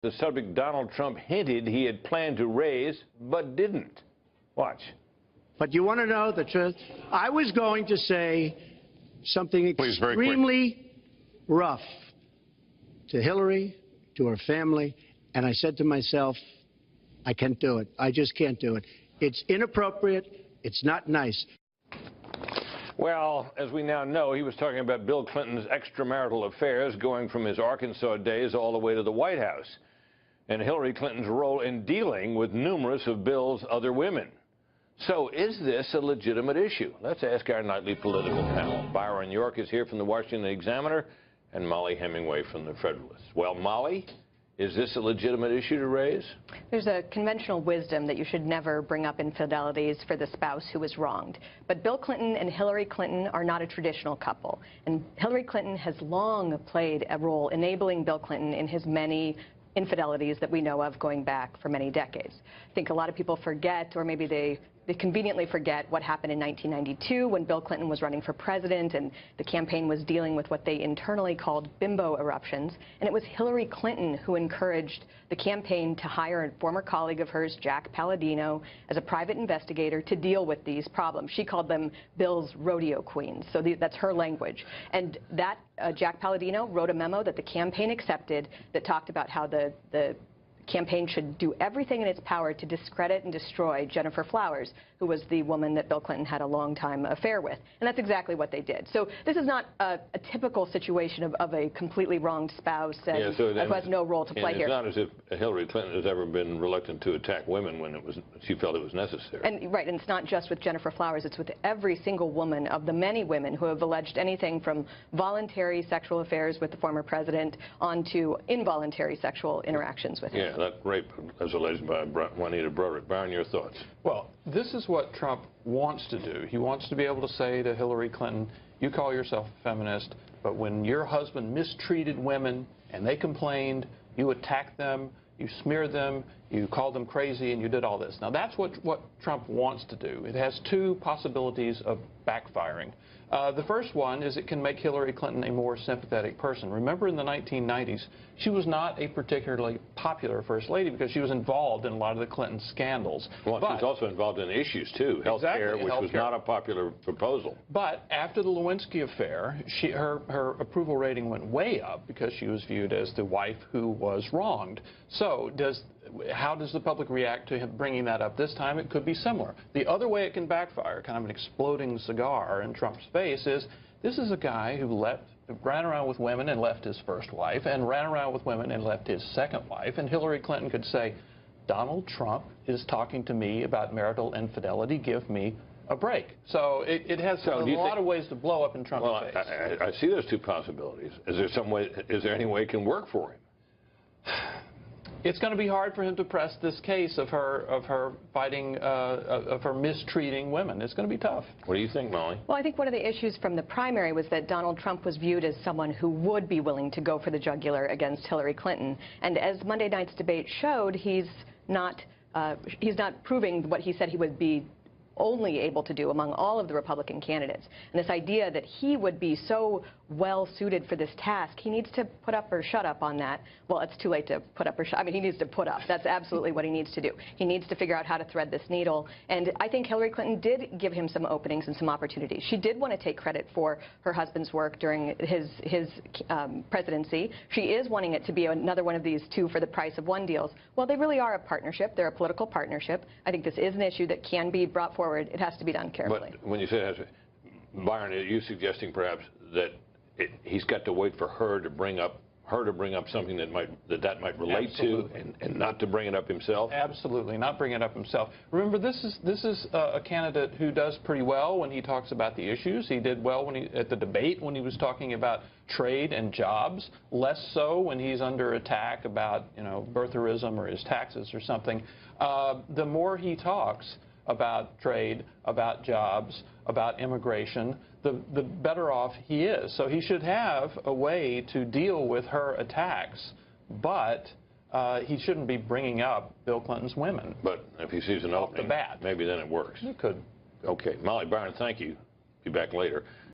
the subject Donald Trump hinted he had planned to raise, but didn't. Watch. But you want to know the truth? I was going to say something extremely rough to Hillary, to her family, and I said to myself, I can't do it. I just can't do it. It's inappropriate. It's not nice. Well, as we now know, he was talking about Bill Clinton's extramarital affairs going from his Arkansas days all the way to the White House, and Hillary Clinton's role in dealing with numerous of Bill's other women. So is this a legitimate issue? Let's ask our nightly political panel. Byron York is here from the Washington Examiner and Molly Hemingway from the Federalist. Well, Molly, is this a legitimate issue to raise? There's a conventional wisdom that you should never bring up infidelities for the spouse who was wronged. But Bill Clinton and Hillary Clinton are not a traditional couple. And Hillary Clinton has long played a role enabling Bill Clinton in his many infidelities that we know of going back for many decades. I think a lot of people forget, or maybe they conveniently forget what happened in 1992 when Bill Clinton was running for president and the campaign was dealing with what they internally called bimbo eruptions. And it was Hillary Clinton who encouraged the campaign to hire a former colleague of hers, Jack Palladino, as a private investigator to deal with these problems. She called them Bill's rodeo queens. So that's her language. And that Jack Palladino wrote a memo that the campaign accepted that talked about how the campaign should do everything in its power to discredit and destroy Jennifer Flowers, who was the woman that Bill Clinton had a long-time affair with. And that's exactly what they did. So this is not a typical situation of a completely wronged spouse and who has no role to play here. It's not as if Hillary Clinton has ever been reluctant to attack women when she felt it was necessary. And right, and it's not just with Jennifer Flowers, it's with every single woman of the many women who have alleged anything from voluntary sexual affairs with the former president on to involuntary sexual interactions with him. Yeah, that rape as alleged by Juanita Broderick. Byron, your thoughts? Well, this is what Trump wants to do. He wants to be able to say to Hillary Clinton, you call yourself a feminist, but when your husband mistreated women and they complained, you attacked them, you smeared them, you called them crazy, and you did all this. Now, that's what Trump wants to do. It has two possibilities of backfiring. The first one is it can make Hillary Clinton a more sympathetic person. Remember, in the 1990s, she was not a particularly popular first lady because she was involved in a lot of the Clinton scandals. Well, she was also involved in issues, too. Health care, which was not a popular proposal. But after the Lewinsky affair, her approval rating went way up because she was viewed as the wife who was wronged. So how does the public react to him bringing that up this time? It could be similar. The other way it can backfire, kind of an exploding cigar in Trump's face, is this is a guy who ran around with women and left his first wife, and ran around with women and left his second wife, and Hillary Clinton could say, Donald Trump is talking to me about marital infidelity, give me a break. So it has a lot of ways to blow up in Trump's face. I see those two possibilities. Is there any way it can work for him? It's going to be hard for him to press this case of her fighting, of her mistreating women. It's going to be tough. What do you think, Molly? Well, I think one of the issues from the primary was that Donald Trump was viewed as someone who would be willing to go for the jugular against Hillary Clinton. And as Monday night's debate showed, he's not proving what he said he would be only able to do among all of the Republican candidates. And this idea that he would be so well suited for this task, he needs to put up or shut up on that. Well, it's too late to put up or shut up. I mean, he needs to put up. That's absolutely what he needs to do. He needs to figure out how to thread this needle. And I think Hillary Clinton did give him some openings and some opportunities. She did want to take credit for her husband's work during his presidency. She is wanting it to be another one of these two for the price of one deals. Well, they really are a partnership. They're a political partnership. I think this is an issue that can be brought forward. It has to be done carefully. But when you say that, Byron, are you suggesting perhaps that he's got to wait for her to bring up something that might relate to, and not to bring it up himself? Absolutely, not bring it up himself. Remember, this is a candidate who does pretty well when he talks about the issues. He did well at the debate when he was talking about trade and jobs. Less so when he's under attack about birtherism or his taxes or something. The more he talks about trade, about jobs, about immigration, the better off he is. So he should have a way to deal with her attacks, but he shouldn't be bringing up Bill Clinton's women. But if he sees an opening, maybe then it works. It could. Okay. Molly, Byron, thank you. Be back later.